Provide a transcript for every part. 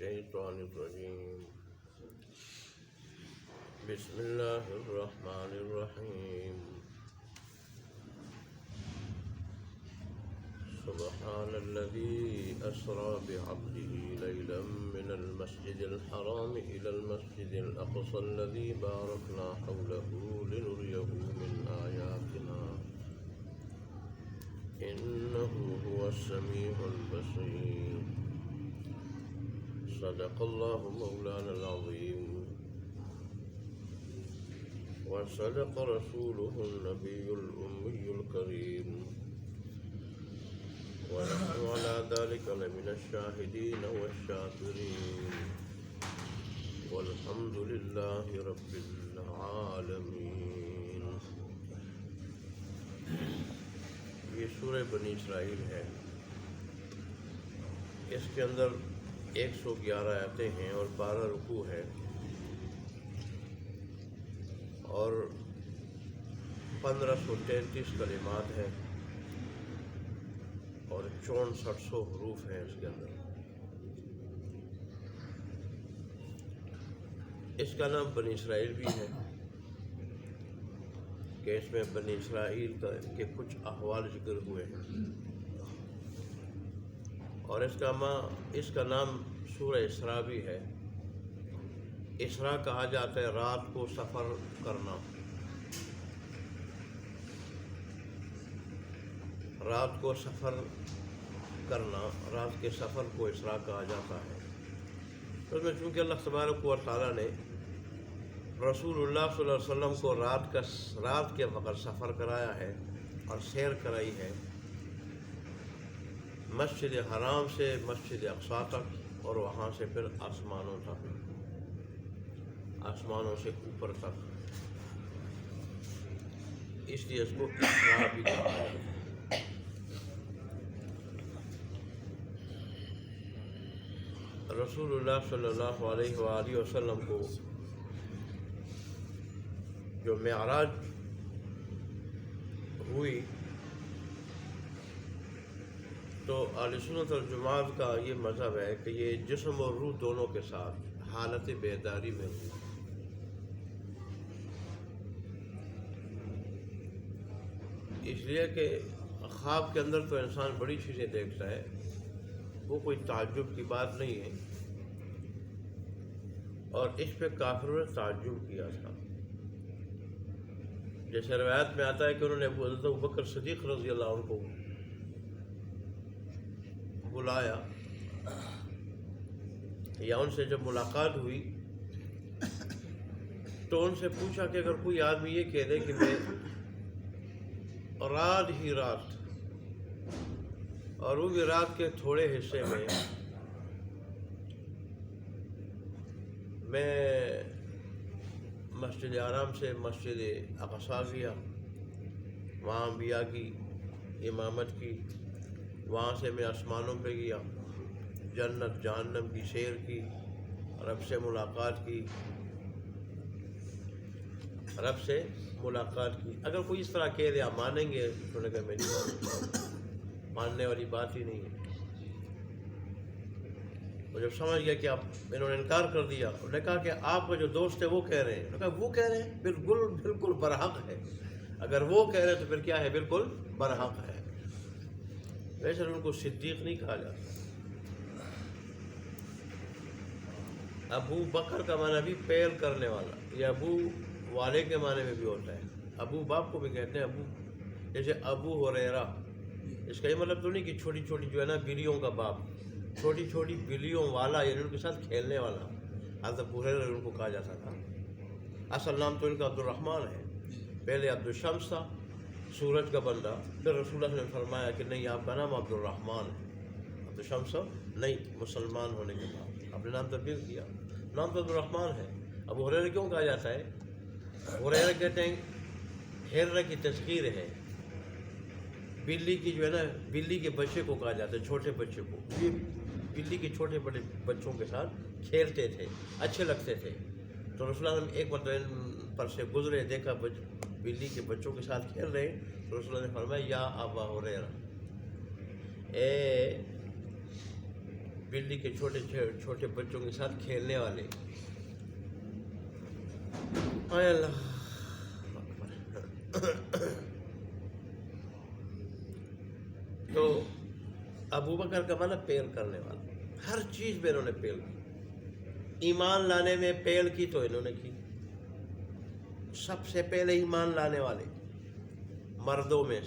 الشيطان الرجيم بسم الله الرحمن الرحيم سبحان الذي أسرى بعبده ليلا من المسجد الحرام إلى المسجد الأقصى الذي باركنا حوله لنريه من آياتنا إنه هو السميع البصير صدق الله مولانا العظيم وصدق رسوله النبي الأمي الكريم ونحن على ذلك لمن الشاهدين والشاكرين والحمد لله رب العالمين. یہ سورہ بنی اسرائیل ہے. اس کے اندر 111 آیتیں ہیں اور 12 رکوع ہے اور 1533 کلمات ہیں اور 6400 حروف ہیں اس کے اندر. اس کا نام بنی اسرائیل بھی ہے کہ اس میں بنی اسرائیل کے کچھ احوال ذکر ہوئے ہیں اور اس کا نام سورہ اسراء بھی ہے. اسراء کہا جاتا ہے رات کو سفر کرنا. رات کو سفر کرنا، رات کے سفر کو اسراء کہا جاتا ہے. تو اس میں چونکہ اللہ تبارک و تعالیٰ نے رسول اللہ صلی اللہ علیہ وسلم کو رات کے وقت سفر کرایا ہے اور سیر کرائی ہے مسجد حرام سے مسجد اقصیٰ تک اور وہاں سے پھر آسمانوں تک، آسمانوں سے اوپر تک، اس لیے اس کو اسراء بھی کہا ہے. رسول اللہ صلی اللہ علیہ وآلہ وسلم کو جو معراج ہوئی تو اہل سنت والجماعت کا یہ مذہب ہے کہ یہ جسم اور روح دونوں کے ساتھ حالت بیداری میں ہوئی. اس لیے کہ خواب کے اندر تو انسان بڑی چیزیں دیکھتا ہے، وہ کوئی تعجب کی بات نہیں ہے اور اس پہ کافروں نے تعجب کیا تھا. جیسے روایت میں آتا ہے کہ انہوں نے حضرت ابوبکر صدیق رضی اللہ عنہ کو بلایا یا ان سے جب ملاقات ہوئی تو ان سے پوچھا کہ اگر کوئی آدمی یہ کہہ دے کہ میں رات ہی رات اور وہ بھی رات کے تھوڑے حصے میں مسجد حرام سے مسجد اقصیٰ گیا، وہاں انبیاء کی امامت کی، وہاں سے میں آسمانوں پہ گیا، جنت جہنم کی سیر کی، رب سے ملاقات کی، رب سے ملاقات کی. اگر کوئی اس طرح کہہ دے آپ مانیں گے؟ انہوں نے کہا میری ماننے والی بات ہی نہیں ہے. وہ جب سمجھ گیا کہ انہوں نے انکار کر دیا، انہوں نے کہا کہ آپ کا جو دوست ہے وہ کہہ رہے ہیں. انہوں نے کہا وہ کہہ رہے ہیں بالکل برحق ہے. اگر وہ کہہ رہے ہیں تو پھر کیا ہے؟ بالکل برحق ہے. ویسے ان کو صدیق نہیں کہا جاتا. ابو بکر کا معنی بھی پیر کرنے والا، یہ ابو والے کے معنی میں بھی ہوتا ہے. ابو باپ کو بھی کہتے ہیں ابو. جیسے ابو ہریرہ، اس کا یہ مطلب تو نہیں کہ چھوٹی چھوٹی جو ہے نا بلیوں کا باپ، چھوٹی چھوٹی بلیوں والا، یعنی ان کے ساتھ کھیلنے والا. حضرت ابو ہریرہ ان کو کہا جاتا تھا. اصل نام تو ان کا عبدالرحمن ہے. پہلے عبدالشمس تھا، سورج کا بندہ. پھر رسول اللہ نے فرمایا کہ نہیں، آپ کا نام عبدالرحمن ہے، عبدالشمس نہیں. مسلمان ہونے کے بعد اپنے نام تبدیل کیا، نام تو عبدالرحمن ہے. ابو ہریرہ کیوں کہا جاتا ہے؟ ہریرہ کہتے ہیں ہیرہ کی تذکیر ہے. بلی کی جو ہے نا، بلی کے بچے کو کہا جاتا ہے، چھوٹے بچے کو. یہ بلی کے چھوٹے بڑے بچوں کے ساتھ کھیلتے تھے، اچھے لگتے تھے. تو رسول اللہ نے ایک مرتبہ پر سے گزرے، دیکھا بلی کے بچوں کے ساتھ کھیل رہے، تو رسول اللہ نے فرمایا یا ابا ہریرہ، اے بلی کے چھوٹے چھوٹے بچوں کے ساتھ کھیلنے والے. اے اللہ تو ابو بکر کا معنی پیل کرنے والا. ہر چیز میں انہوں نے پیل کی. ایمان لانے میں پیل کی تو انہوں نے کی. سب سے پہلے ایمان لانے والے مردوں میں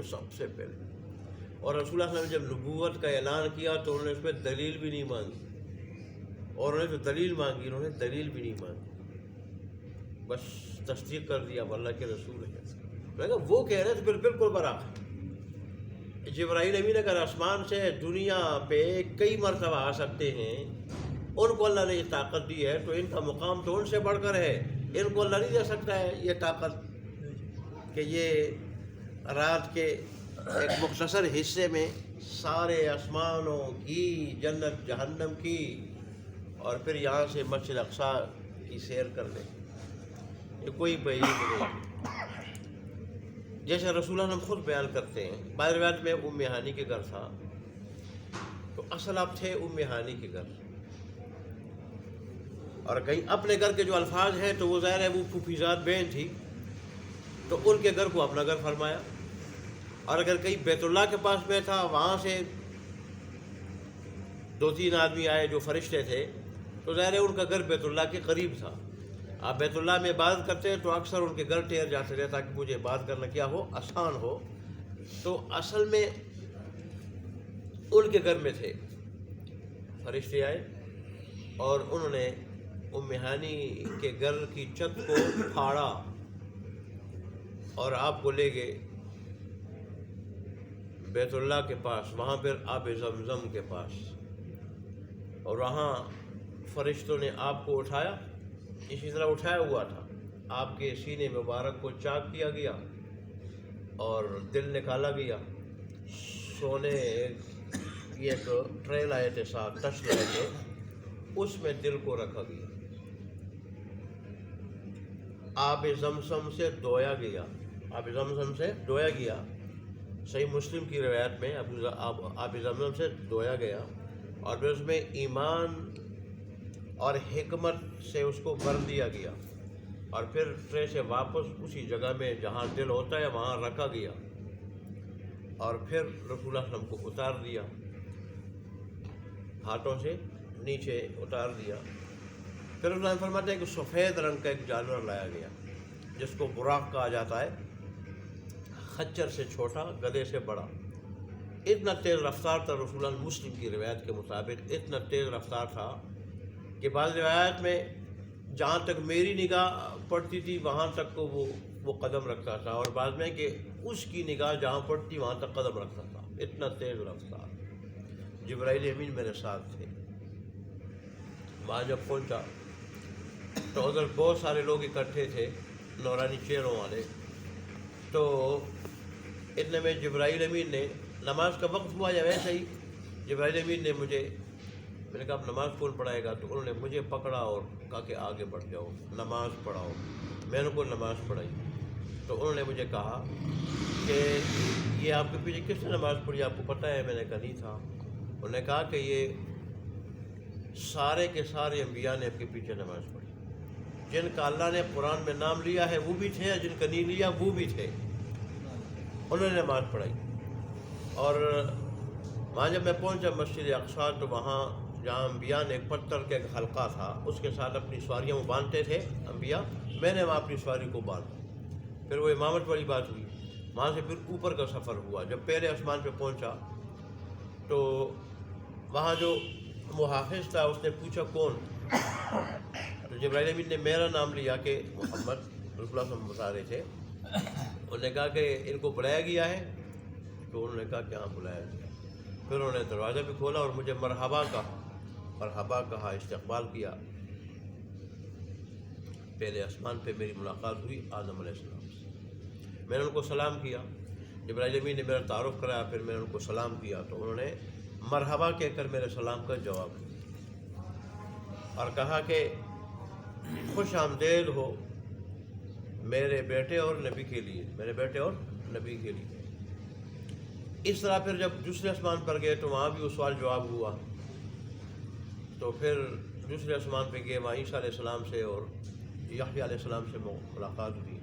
سب سے پہلے. اور رسول اللہ صلی اللہ علیہ وسلم نے جب نبوت کا اعلان کیا تو انہوں نے اس پہ دلیل بھی نہیں مانگی. اور انہوں نے جو دلیل مانگی انہوں نے دلیل بھی نہیں مانگی، بس تصدیق کر دیا اللہ کے رسول ہے. میں کہا وہ کہہ رہے تو پھر بالکل برعکس. جبرائیل امین اگر آسمان سے دنیا پہ کئی مرتبہ آ سکتے ہیں، ان کو اللہ نے یہ طاقت دی ہے تو ان کا مقام تو ان سے بڑھ کر ہے. ان کو اللہ نہیں دے سکتا ہے یہ طاقت کہ یہ رات کے ایک مختصر حصے میں سارے آسمانوں کی، جنت جہنم کی، اور پھر یہاں سے مسجد اقصی کی سیر کر لیں. یہ کوئی بعید نہیں. جیسے رسول اللہ ہم خود بیان کرتے ہیں، بعض روایت میں ام ہانی کے گھر تھا تو اصل آپ تھے ام ہانی کے گھر، اور کہیں اپنے گھر کے جو الفاظ ہیں تو وہ ظاہر ہے وہ پھوپھیزاد بہن تھی تو ان کے گھر کو اپنا گھر فرمایا. اور اگر کہیں بیت اللہ کے پاس میں تھا، وہاں سے 2-3 آدمی آئے جو فرشتے تھے تو ظاہر ہے ان کا گھر بیت اللہ کے قریب تھا. آپ بیت اللہ میں عبادت کرتے ہیں تو اکثر ان کے گھر ٹھہر جاتے رہے تاکہ مجھے عبادت کرنا کیا ہو، آسان ہو. تو اصل میں ان کے گھر میں تھے. فرشتے آئے اور انہوں نے ام ہانی کے گھر کی چھت کو پھاڑا اور آپ کو لے گئے بیت اللہ کے پاس، وہاں پھر آب زمزم کے پاس. اور وہاں فرشتوں نے آپ کو اٹھایا، اسی طرح اٹھایا ہوا تھا. آپ کے سینے مبارک کو چاک کیا گیا اور دل نکالا گیا. سونے کی ایک ٹرے لائے تھے، ساتھ تش لائے تھے، اس میں دل کو رکھا گیا. آب زمزم سے دھویا گیا. آب زمزم سے دھویا گیا. صحیح مسلم کی روایت میں آب زمزم سے دھویا گیا اور پھر اس میں ایمان اور حکمت سے اس کو بھر دیا گیا اور پھر ٹرے سے واپس اسی جگہ میں جہاں دل ہوتا ہے وہاں رکھا گیا اور پھر رسول اللہ صلی اللہ علیہ وسلم کو اتار دیا، ہاتھوں سے نیچے اتار دیا. پھر اللہ فرماتے ہیں کہ سفید رنگ کا ایک جانور لایا گیا جس کو براق کہا جاتا ہے، خچر سے چھوٹا، گدھے سے بڑا. اتنا تیز رفتار تھا رسول اللہ، مسلم کی روایت کے مطابق اتنا تیز رفتار تھا کہ بعض روایت میں جہاں تک میری نگاہ پڑتی تھی وہاں تک کو وہ قدم رکھتا تھا، اور بعض میں کہ اس کی نگاہ جہاں پڑتی وہاں تک قدم رکھتا تھا. اتنا تیز رفتار. جبرائیل امین میرے ساتھ تھے. وہاں جب پہنچا تو ادھر بہت سارے لوگ اکٹھے تھے، نورانی چہروں والے. تو اتنے میں جبرائیل امین نے، نماز کا وقت ہوا یا ویسے ہی جبرائیل امین نے میں نے کہا اب نماز کون پڑھائے گا؟ تو انہوں نے مجھے پکڑا اور کہا کہ آگے بڑھ جاؤ، نماز پڑھاؤ. میں نے کو نماز پڑھائی تو انہوں نے مجھے کہا کہ یہ آپ کے پیچھے کس نے نماز پڑھی، آپ کو پتہ ہے؟ میں نے کہا نہیں تھا. انہوں نے کہا کہ یہ سارے کے سارے انبیاء نے آپ کے پیچھے نماز پڑھی. جن کا اللہ نے قرآن میں نام لیا ہے وہ بھی تھے، جن کا نہیں لیا وہ بھی تھے. انہوں نے نماز پڑھائی. اور وہاں جب میں پہنچا مسجد اقصی تو وہاں جہاں انبیاء نے ایک پتھر کا ایک حلقہ تھا اس کے ساتھ اپنی سواریاں وہ باندھتے تھے انبیاء، میں نے وہاں اپنی سواری کو باندھا. پھر وہ امامت والی بات ہوئی. وہاں سے پھر اوپر کا سفر ہوا. جب پہلے آسمان پہ پہنچا تو وہاں جو محافظ تھا اس نے پوچھا کون؟ تو جبرائیل امین نے میرا نام لیا کہ محمد، رسول اللہ صلی اللہ علیہ وسلم بتا رہے تھے. انہوں نے کہا کہ ان کو بلایا گیا ہے؟ تو انہوں نے کہا کہ ہاں بلایا گیا. پھر انہوں نے دروازہ بھی کھولا اور مجھے مرحبا کہا، استقبال کیا. پہلے آسمان پہ میری ملاقات ہوئی آدم علیہ السلام سے. میں نے ان کو سلام کیا. جبرائیل امین نے میرا تعارف کرایا، پھر میں نے ان کو سلام کیا تو انہوں نے مرحبا کہہ کر میرے سلام کا جواب دیا اور کہا کہ خوش آمدید ہو میرے بیٹے اور نبی کے لیے، میرے بیٹے اور نبی کے لیے. اس طرح پھر جب دوسرے آسمان پر گئے تو وہاں بھی وہ سوال جواب ہوا. تو پھر دوسرے آسمان پہ گئے، وہاں عیسیٰ علیہ السلام سے اور یحییٰ علیہ السلام سے ملاقات ہوئی.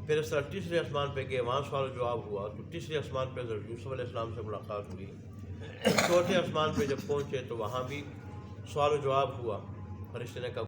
پھر اس طرح تیسرے آسمان پہ گئے، وہاں سوال و جواب ہوا. تو تیسرے آسمان پہ حضرت یوسف علیہ السلام سے ملاقات ہوئی. چوتھے آسمان پہ جب پہنچے تو وہاں بھی سوال و جواب ہوا. فرشتے نے کہا